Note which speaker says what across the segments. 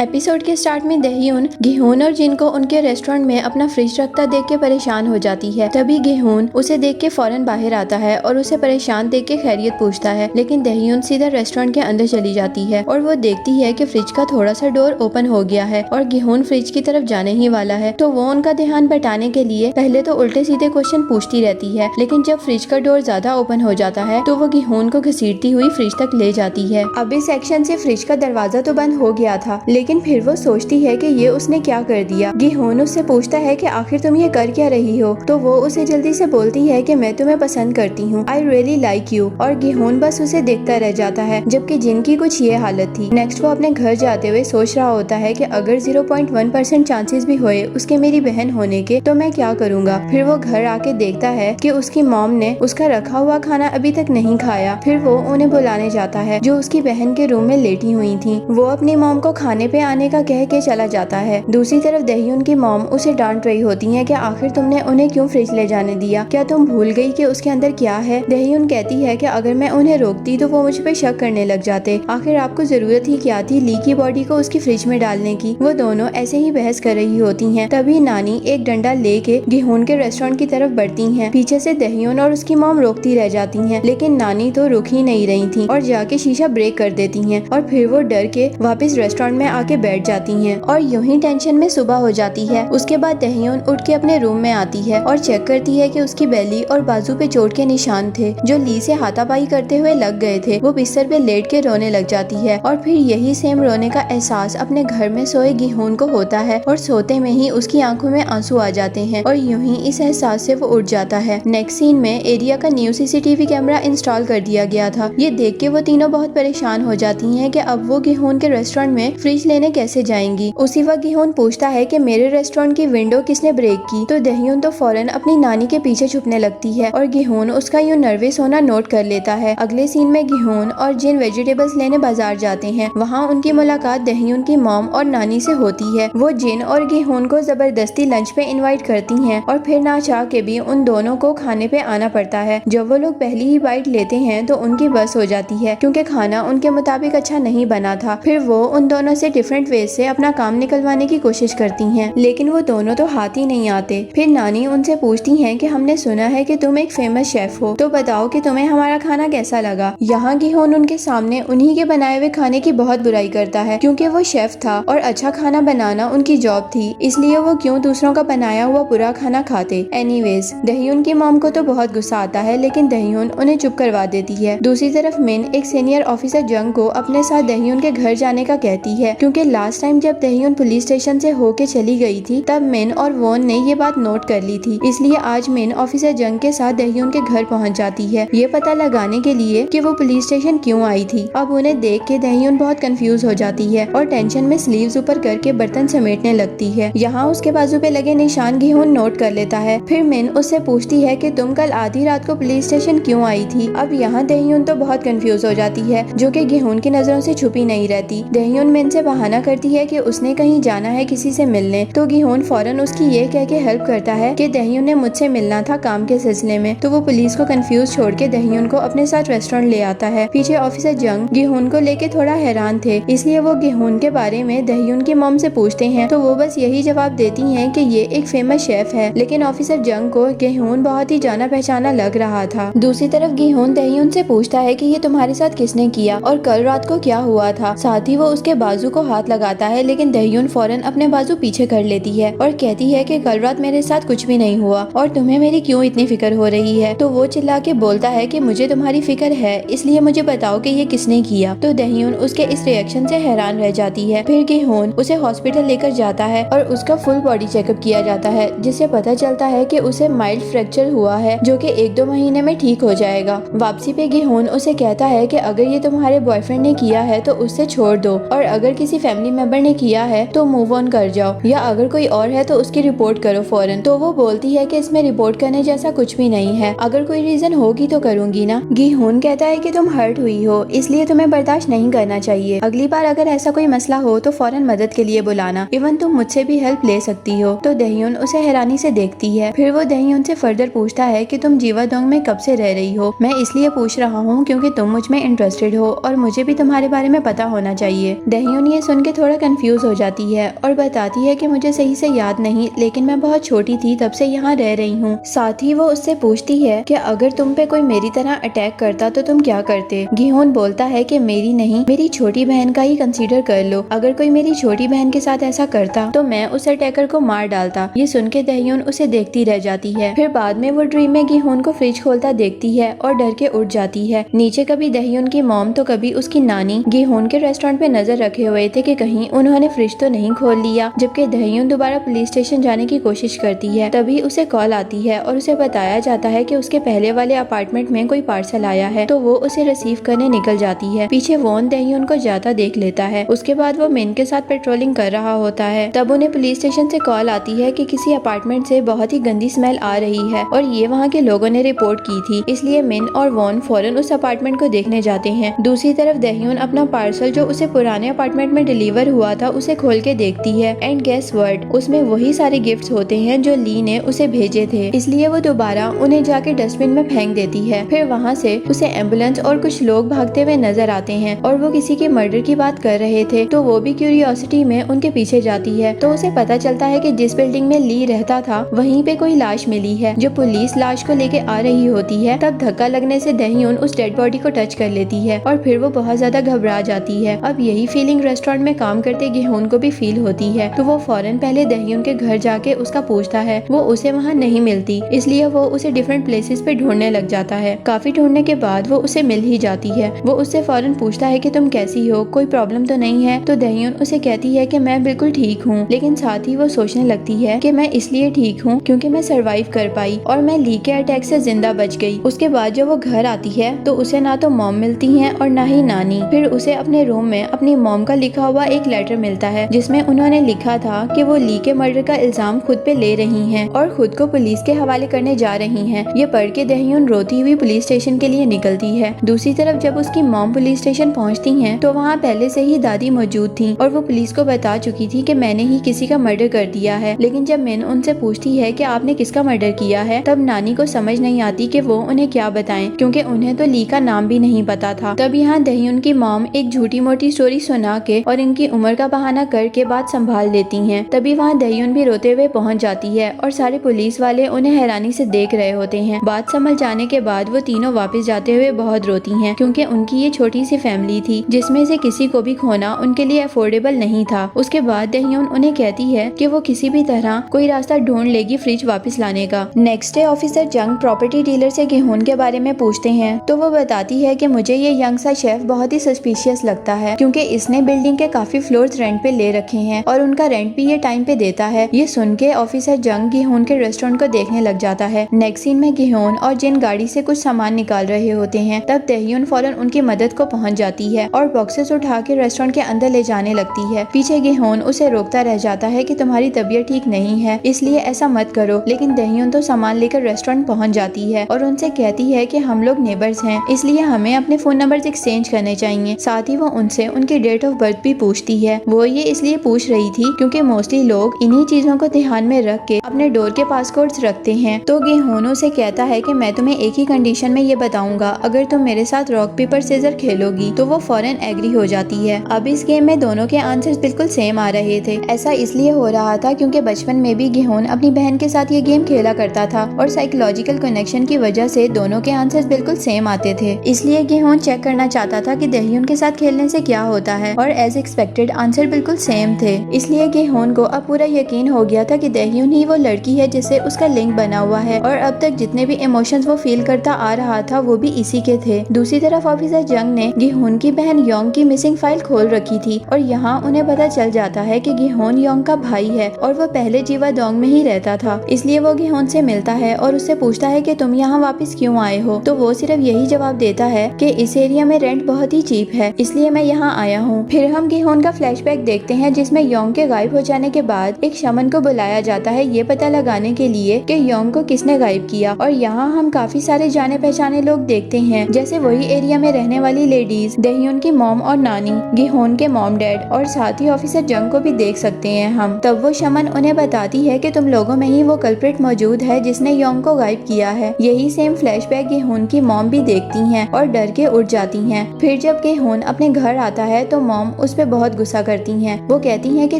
Speaker 1: Episode के start में दहयून गेहून और जिन को उनके रेस्टोरेंट में अपना फ्रिज रखता देख के परेशान हो जाती है। तभी गेहून उसे देख के फौरन बाहर आता है और उसे परेशान देख के खैरियत पूछता है, लेकिन दहयून सीधा रेस्टोरेंट के अंदर चली जाती है और वो देखती है कि फ्रिज का थोड़ा सा डोर ओपन हो गया है और गेहून फ्रिज की तरफ जाने ही वाला है। तो वो उनका ध्यान बटाने के लिए पहले तो उल्टे सीधे क्वेश्चन पूछती रहती है, लेकिन जब फ्रिज का डोर ज्यादा ओपन हो जाता है तो वो गेहून को घसीटती हुई फ्रिज तक ले जाती है। अब इस एक्शन से फ्रिज का दरवाजा तो बंद हो गया था, लेकिन फिर वो सोचती है कि ये उसने क्या कर दिया। गेहून उससे पूछता है कि आखिर तुम ये कर क्या रही हो, तो वो उसे जल्दी से बोलती है कि मैं तुम्हें पसंद करती हूँ, आई रियली लाइक यू। और गेहून बस उसे देखता रह जाता है, जबकि जिनकी कुछ ये हालत थी। नेक्स्ट वो अपने घर जाते हुए सोच रहा होता है कि अगर 0.1% चांसेस भी हुए उसके मेरी बहन होने के तो मैं क्या करूँगा। फिर वो घर आके देखता है कि उसकी मॉम ने उसका रखा हुआ खाना अभी तक नहीं खाया। फिर वो उन्हें बुलाने जाता है जो उसकी बहन के रूम में लेटी हुई थी। वो अपनी मॉम को खाने पे आने का कह के चला जाता है। दूसरी तरफ दहयून की मॉम उसे डांट रही होती है कि आखिर तुमने उन्हें क्यों फ्रिज ले जाने दिया, क्या तुम भूल गई कि उसके अंदर क्या है। दहयून कहती है कि अगर मैं उन्हें रोकती तो वो मुझ पे शक करने लग जाते, आखिर आपको जरूरत ही क्या थी ली की बॉडी को उसकी फ्रिज में डालने की। वो दोनों ऐसे ही बहस कर रही होती हैं। तभी नानी एक डंडा लेके गेहून के रेस्टोरेंट की तरफ बढ़ती हैं। पीछे से दहयून और उसकी मॉम रोकती रह जाती हैं, लेकिन नानी तो रुक ही नहीं रही थी और जाके शीशा ब्रेक कर देती हैं और फिर वो डर के वापस रेस्टोरेंट में आके बैठ जाती हैं और यूं ही टेंशन में सुबह हो जाती है। उसके बाद दहयून उठ के अपने रूम में आती है और चेक करती है कि उसकी बेली और बाजू पे चोट के निशान थे जो ली से हाथापाई करते हुए लग गए थे। वो बिस्तर पे लेट के रोने लग जाती है और फिर यही सेम रोने का एहसास अपने घर में सोए गेहून को होता है और सोते में ही उसकी आंखों में आंसू आ जाते हैं और यूं ही इस एहसास से वो उठ जाता है। नेक्स्ट सीन में एरिया का न्यू सीसीटीवी कैमरा इंस्टॉल कर दिया गया था। ये देख के वो तीनों बहुत परेशान हो जाती हैं कि अब वो गेहून के रेस्टोरेंट में फ्रिज लेने कैसे जाएंगी। उसी वक्त गेहून पूछता है कि मेरे रेस्टोरेंट की विंडो किसने ब्रेक की, तो दहयून तो फौरन अपनी नानी के पीछे छुपने लगती है और गेहून उसका यूं नर्वस होना नोट कर लेता है। अगले सीन में गेहून और जिन वेजिटेबल्स लेने बाजार जाते हैं। वहाँ उनकी मुलाकात दहयून की मॉम और नानी से होती है। वो जिन और गेहून को जबरदस्ती लंच पे इनवाइट करती हैं और फिर ना चाह के भी उन दोनों को खाने पे आना पड़ता है। जब वो लोग पहली ही बाइट लेते हैं तो उनकी बस हो जाती है, क्योंकि खाना उनके मुताबिक अच्छा नहीं बना था। फिर वो उन दोनों से डिफरेंट वे से अपना काम निकलवाने की कोशिश करती हैं, लेकिन वो दोनों तो हाथ ही नहीं आते। फिर नानी उनसे पूछती हैं कि हमने सुना है कि तुम एक फेमस शेफ हो, तो बताओ कि तुम्हें हमारा खाना कैसा लगा। यहाँ गेहून उनके सामने उन्हीं के बनाए हुए खाने की बहुत बुराई करता है, क्योंकि वो शेफ था और अच्छा खाना बनाना उनकी जॉब थी, इसलिए वो क्यों दूसरों का बनाया हुआ बुरा खाना खाते। एनीवेज दहयून की मॉम को तो बहुत गुस्सा आता है, लेकिन दहयून उन्हें चुप करवा देती है। दूसरी तरफ मिन एक सीनियर ऑफिसर जंग को अपने साथ दहयून के घर जाने का कहती है, क्योंकि लास्ट टाइम जब दहयून पुलिस स्टेशन से होके चली गई थी तब मिन और वॉन ने ये बात नोट कर ली थी। इसलिए आज मिन ऑफिसर जंग के साथ दहयून के घर पहुंच जाती है, ये पता लगाने के लिए कि वो पुलिस स्टेशन क्यों आई थी। अब उन्हें देख के दहयून बहुत कंफ्यूज हो जाती है और टेंशन में स्लीव्स ऊपर करके बर्तन समेटने लगती है। यहाँ उसके बाजू पे लगे निशान गेहून नोट कर लेता है। फिर मिन उससे पूछती है कि तुम कल आधी रात को पुलिस स्टेशन क्यों आई थी। अब यहाँ दहयून तो बहुत कंफ्यूज हो जाती है, जो कि गेहून की नजरों से छुपी नहीं रहती। दहयून मिन से बहाना करती है कि उसने कहीं जाना है किसी से मिलने, तो गेहून फौरन उसकी ये कह के हेल्प करता है कि दहयून ने मुझसे मिलना था काम के सिलसिले में। तो वो पुलिस को कंफ्यूज छोड़ के दहयून को अपने साथ रेस्टोरेंट ले आता है। पीछे ऑफिसर जंग गेहून को लेके थोड़ा हैरान थे, इसलिए वो गेहून के बारे में दहयून की मॉम से पूछते हैं, तो वो बस यही जवाब देती हैं कि ये एक फेमस शेफ है। लेकिन ऑफिसर जंग को गेहून बहुत ही जाना पहचाना लग रहा था। दूसरी तरफ गेहून दहयून से पूछता है कि ये तुम्हारे साथ किसने किया और कल रात को क्या हुआ था। साथ ही वो उसके बाजू को हाथ लगाता है, लेकिन दहयून फौरन अपने बाजू पीछे कर लेती है और कहती है कि कल रात मेरे साथ कुछ भी नहीं हुआ और तुम्हें मेरी क्यों इतनी फिक्र हो रही है। तो वो चिल्ला के बोलता है कि मुझे तुम्हारी फिक्र है, इसलिए मुझे बताओ कि ये किसने किया। तो दहयून उसके इस रिएक्शन से हैरान रह जाती है। फिर गेहून उसे हॉस्पिटल लेकर जाता है और उसका फुल बॉडी चेकअप किया जाता है, जिससे पता चलता है कि उसे माइल्ड फ्रैक्चर हुआ है, जो कि 1-2 महीने में ठीक हो जाएगा। वापसी पे गेहून उसे कहता है कि अगर ये तुम्हारे बॉयफ्रेंड ने किया है तो उससे छोड़ दो, और अगर किसी फैमिली मेंबर ने किया है तो मूव ऑन कर जाओ, या अगर कोई और है तो उसकी रिपोर्ट करो फौरन। तो वो बोलती है कि इसमें रिपोर्ट करने जैसा कुछ भी नहीं है, अगर कोई रीजन होगी तो करूंगी ना। गेहून कहता है कि तुम हर्ट हुई हो, इसलिए तुम्हें बर्दाश्त नहीं करना चाहिए। अगली बार अगर ऐसा कोई मसला हो तो फौरन मदद के लिए बुलाना, इवन तुम मुझसे भी हेल्प ले सकती हो। तो दहयून उसे हैरानी से देखती है। फिर वो दहयून से फर्दर पूछता है कि तुम जीवादोंग में कब से रह रही हो। मैं इसलिए पूछ रहा हूँ क्योंकि तुम मुझ में इंटरेस्टेड हो और मुझे भी तुम्हारे बारे में पता होना चाहिए। दहयून ये सुन के थोड़ा कंफ्यूज हो जाती है और बताती है कि मुझे सही से याद नहीं, लेकिन मैं बहुत छोटी थी तब से यहाँ रह रही हूँ। साथ ही वो उससे पूछती है कि अगर तुम पे कोई मेरी तरह अटैक करता तो तुम क्या करते। गिहोन बोलता है कि मेरी नहीं, मेरी छोटी बहन का ही कंसीडर कर लो। अगर कोई मेरी छोटी बहन के साथ ऐसा करता तो मैं उस अटैकर को मार डालता। ये सुन के दहयुन उसे देखती रह जाती है। फिर बाद में वो ड्रीम में गिहोन को फ्रिज खोलता देखती है और डर के उठ जाती है। नीचे कभी दहयुन की मॉम तो कभी उसकी नानी गिहोन के रेस्टोरेंट पे नजर रखे हुए थे कि कहीं उन्होंने फ्रिज तो नहीं खोल लिया। जबकि दहयुन दोबारा पुलिस स्टेशन जाने की कोशिश करती है, तभी उसे कॉल आती है और उसे बताया जाता है कि उसके पहले वाले अपार्टमेंट में कोई पार्सल आया है। तो वो उसे रिसीव करने निकल जाती है। पीछे वॉन दहयुन को जाता देख लेता है। उसके बाद वो मिन के साथ पेट्रोलिंग कर रहा होता है। तब उन्हें पुलिस स्टेशन से कॉल आती है कि किसी अपार्टमेंट से बहुत ही गंदी स्मेल आ रही है और ये वहाँ के लोगों ने रिपोर्ट की थी। इसलिए मिन और वॉन फौरन उस अपार्टमेंट को देखने जाते हैं। दूसरी तरफ दहयुन अपना पार्सल जो उसे पुराने अपार्टमेंट में डिलीवर हुआ था उसे खोल के देखती है एंड गेस व्हाट, उसमें वही सारे गिफ्ट्स होते हैं जो ली ने उसे भेजे थे। इसलिए वो दोबारा उन्हें जाके डस्टबिन में फेंक देती है। फिर वहाँ से उसे एम्बुलेंस और कुछ लोग भागते हुए नजर आते हैं और वो किसी के मर्डर की बात कर रहे थे। तो वो भी क्यूरियोसिटी में उनके पीछे जाती है। तो उसे पता चलता है कि जिस बिल्डिंग में ली रहता था वहीं पे कोई लाश मिली है। जो पुलिस लाश को लेके आ रही होती है तब धक्का लगने से दहयुन उस डेड बॉडी को टच कर लेती है और फिर वो बहुत ज्यादा घबरा जाती है। अब यही फीलिंग रेस्टोरेंट में काम करते गिहोन को भी फील होती है। तो वो फौरन पहले दहयुन के घर जाके उसका पूछता है। वो उसे वहाँ नहीं मिलती, इसलिए वो उसे डिफरेंट प्लेसेस पे ढूंढने लग जाता है। काफी ढूंढने के बाद वो उसे मिल ही जाती है। वो उससे फौरन पूछता है कि तुम कैसी हो, कोई प्रॉब्लम तो नहीं है। तो दहयुन उसे कहती है कि मैं बिल्कुल ठीक हूँ, लेकिन साथ ही वो सोचने लगती है कि मैं इसलिए ठीक हूँ क्योंकि मैं सरवाइव कर पाई और मैं ली के अटैक से जिंदा बच गई। उसके बाद जब वो घर आती है तो उसे ना तो मॉम मिलती है और ना ही नानी। फिर उसे अपने रूम में अपनी मॉम का लिखा हुआ एक लेटर मिलता है जिसमें उन्होंने लिखा था कि वो ली के मर्डर का इल्जाम खुद पे ले रही हैं और खुद को पुलिस के हवाले करने जा रही हैं। ये पढ़ के दहयुन रोती हुई पुलिस स्टेशन के लिए निकलती है। दूसरी तरफ जब उसकी मॉम पुलिस स्टेशन पहुंचती हैं तो वहाँ पहले से ही दादी मौजूद थी और वो पुलिस को बता चुकी थी कि मैंने ही किसी का मर्डर कर दिया है। लेकिन जब मिन उनसे पूछती है कि आपने किसका मर्डर किया है तब नानी को समझ नहीं आती कि वो उन्हें क्या बताएं, क्योंकि उन्हें तो ली का नाम भी नहीं पता था। तब यहाँ दहयुन की मॉम एक झूठी मोटी स्टोरी सुना के और इनकी उम्र का बहाना करके बात संभाल लेती हैं। तभी वहाँ दहयुन भी रोते हुए पहुँच जाती है और सारे पुलिस वाले उन्हें हैरानी से देख रहे होते हैं। बात समझ जाने के बाद वो तीनों वापस जाते हुए बहुत रोती हैं, क्योंकि उनकी ये छोटी सी फैमिली थी जिसमें से किसी को भी खोना उनके लिए अफोर्डेबल नहीं था। उसके बाद दहयुन उन्हें कहती है कि वो किसी भी तरह कोई रास्ता ढूंढ लेगी फ्रिज वापस लाने का। नेक्स्ट डे ऑफिसर जंग प्रॉपर्टी डीलर से गिहोन के बारे में पूछते हैं तो वो बताती है कि मुझे ये यंग सा शेफ बहुत ही सस्पिशियस लगता है, क्योंकि इसने बिल्डिंग के काफी फ्लोर्स रेंट पे ले रखे हैं और उनका रेंट भी ये टाइम पे देता है। ये सुन के ऑफिसर जंग गिहोन के रेस्टोरेंट को देखने लग जाता है। नेक्स्ट सीन में गिहोन और जिन गाड़ी से कुछ सामान निकाल रहे होते हैं तब दहयुन फौरन उनकी मदद को पहुंच जाती है और बॉक्सेस उठा के रेस्टोरेंट के अंदर ले जाने लगती है। पीछे गिहोन उसे रोकता रह जाता है कि तुम्हारी तबीयत ठीक नहीं है इसलिए ऐसा मत करो, लेकिन दहयुन तो सामान लेकर रेस्टोरेंट पहुंच जाती है और उनसे कहती है कि हम लोग नेबर्स हैं इसलिए हमें अपने फोन नंबर्स एक्सचेंज करने चाहिए। साथ ही वो उनसे उनकी डेट ऑफ बर्थ भी पूछती है। वो ये इसलिए पूछ रही थी क्योंकि मोस्टली लोग इन्हीं चीजों को ध्यान में रख के अपने डोर के पास कोड्स रखते हैं। तो गिहोन उसे कहता है कि मैं तुम्हें एक ही कंडीशन में ये बताऊंगा, अगर तुम मेरे साथ रॉक पेपर सीजर खेलोगी। तो वो फौरन एग्री हो जाती है। अब इस गेम में दोनों के आंसर्स बिल्कुल सेम आ रहे थे। ऐसा इसलिए हो रहा था क्योंकि बचपन में भी गिहोन अपनी बहन के साथ ये गेम खेला करता था और साइकोलॉजिकल कनेक्शन की वजह से दोनों के आंसर्स बिल्कुल सेम आते थे। इसलिए गिहोन चेक करना चाहता था कि दहयुन के साथ खेलने से क्या होता है और एज एक्सपेक्टेड आंसर बिल्कुल सेम थे। इसलिए गिहोन को अब पूरा यकीन हो गया था कि दहयुन ही वो लड़की है जिससे उसका लिंक बना हुआ है और अब तक जितने भी इमोशंस वो फील करता आ रहा था वो भी इसी के थे। दूसरी तरफ ऑफिसर जंग ने गिहोन की बहन योंग की मिसिंग फाइल खोल रखी थी और यहाँ उन्हें पता चल जाता है कि गिहोन योंग का भाई है और वो पहले जीवाडोंग में ही रहता था। इसलिए वो गिहोन से मिलता है और उससे पूछता है कि तुम यहाँ वापस क्यों आए हो। तो वो सिर्फ यही जवाब देता है कि इस एरिया में रेंट बहुत ही चीप है इसलिए मैं यहाँ आया हूँ। फिर हम गिहोन का फ्लैशबैक देखते हैं जिसमें योंग के गायब हो जाने के बाद एक शमन को बुलाया जाता है ये पता लगाने के लिए कि योंग को किसने गायब किया। और यहाँ हम काफी सारे जाने पहचाने लोग देखते हैं, जैसे वही एरिया में रहने वाली लेडीज, दहयुन की मॉम और नानी, गिहोन के मॉम डैड और साथ ही ऑफिसर जंग को भी देख सकते हैं हम। तब वो शमन उन्हें बताती है कि तुम लोगों में ही वो कल्प्रिट मौजूद है जिसने योंग को गायब किया है। यही सेम फ्लैशबैक गिहोन की मॉम भी देखती हैं और डर के उठ जाती हैं। फिर जब गिहोन अपने घर आता है तो मॉम उस पे बहुत गुस्सा करती हैं। वो कहती हैं कि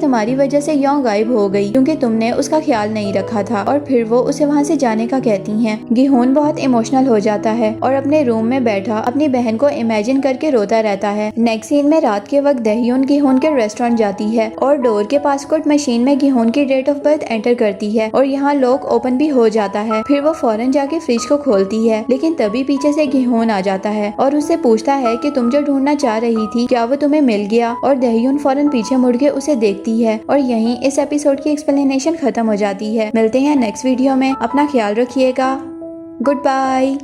Speaker 1: तुम्हारी वजह से यों गायब हो गई क्योंकि तुमने उसका ख्याल नहीं रखा था, और फिर वो उसे वहाँ से जाने का कहती हैं। गिहोन बहुत इमोशनल हो जाता है और अपने रूम में बैठा अपनी बहन को इमेजिन करके रोता रहता है। नेक्स्ट सीन में रात के वक्त दहयुन गिहोन के रेस्टोरेंट जाती है और डोर के पासपोर्ट मशीन में गिहोन की डेट ऑफ बर्थ एंटर करती है और यहाँ लॉक ओपन भी हो जाता है। फिर वो फौरन जाके फ्रिज को खोलती है, लेकिन तभी पीछे से गिहोन आ जाता है और उससे पूछता है कि तुम जो ढूंढना चाह रही थी क्या वो तुम्हें मिल गया। और दहयुन फौरन पीछे मुड़ के उसे देखती है और यहीं इस एपिसोड की एक्सप्लेनेशन खत्म हो जाती है। मिलते हैं नेक्स्ट वीडियो में, अपना ख्याल रखिएगा, गुड बाय।